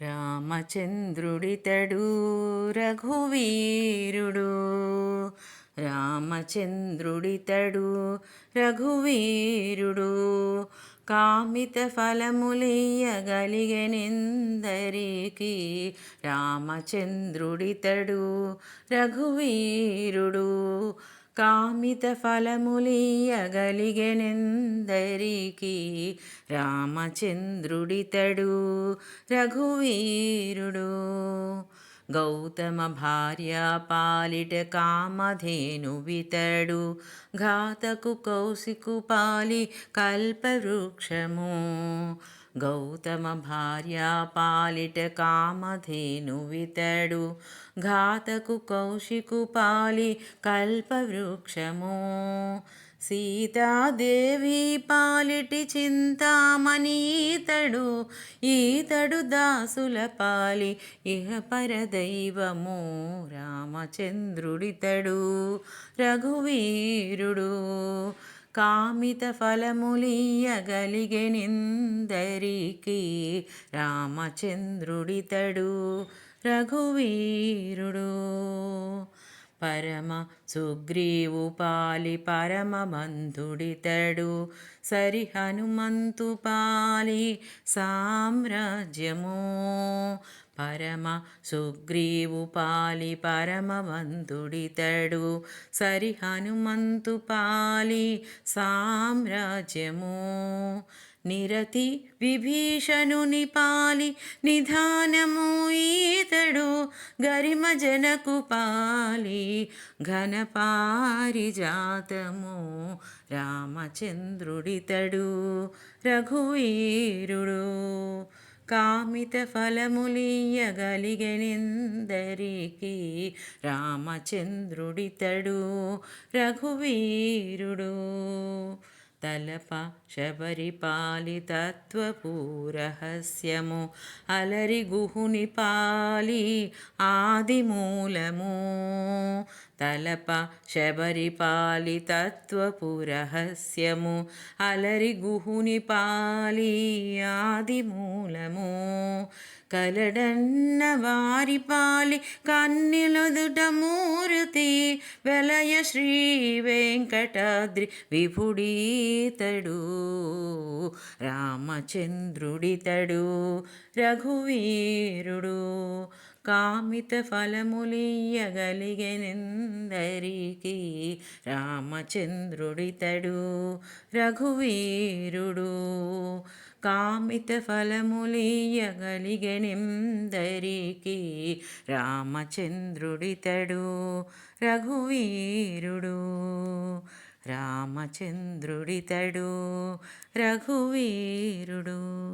రామచంద్రుడితడు రఘువీరుడు. రామచంద్రుడితడు రఘువీరుడు. కామిత ఫలములియ్యగలిగెనెందరికీ. రామచంద్రుడితడు రఘువీరుడు. కామిత ఫలములియ్యగలిగెనెందరికీ. రామచంద్రుడితడు రఘువీరుడు. గౌతమ భార్య పాలిట కామధేనువితడు. ఘాతకు కౌశికు పాలి కల్పవృక్షము. గౌతమ భార్య పాలిట కామధేనువితడు. ఘాతకు కౌశికు పాలి కల్పవృక్షము. సీతాదేవి పాలిటి చింతామణి ఈతడు. ఈతడు దాసుల పాలి ఇహ పరదైవము. రామచంద్రుడితడు రఘువీరుడు. కామిత ఫలములియ్యగలిగెనెందరికీ. రామచంద్రుడితడు రఘువీరుడు. పరమ సుగ్రీవు పాలి పరమ బంధుడితడు. సరి హనుమంతు పాలి సామ్రాజ్యము. పరమ సుగ్రీవు పాలి పరమ బంధుడితడు. సరి హనుమంతు పాలి సామ్రాజ్యము. నిరతి విభీషణుని పాలి నిధానము ఈతడు. గరిమ జనకు పాలి ఘనపారిజాతము. రామచంద్రుడితడు రఘువీరుడు. కామిత ఫలములియ్యగలిగెనెందరికీ. రామచంద్రుడితడు రఘువీరుడు. తలప శబరిపాలి తత్వపూరహస్యము. అలరి గుహుని పాలి ఆదిమూలము. తలప శబరిపాలి తత్వపురహస్యము. అలరి గుహుని పాలి ఆదిమూలము. కలడన్న వారి పాలి కన్నెలొదుట మూర్తి. వెలయ శ్రీ వెంకటాద్రి విభుడీతడు. రామచంద్రుడితడు రఘువీరుడు. కామిత ఫలములియ్యగలిగెనెందరికీ. రామచంద్రుడితడు రఘువీరుడు. కామిత ఫలములియ్యగలిగెనెందరికీ. రామచంద్రుడితడు రఘువీరుడు. రామచంద్రుడితడు రఘువీరుడు.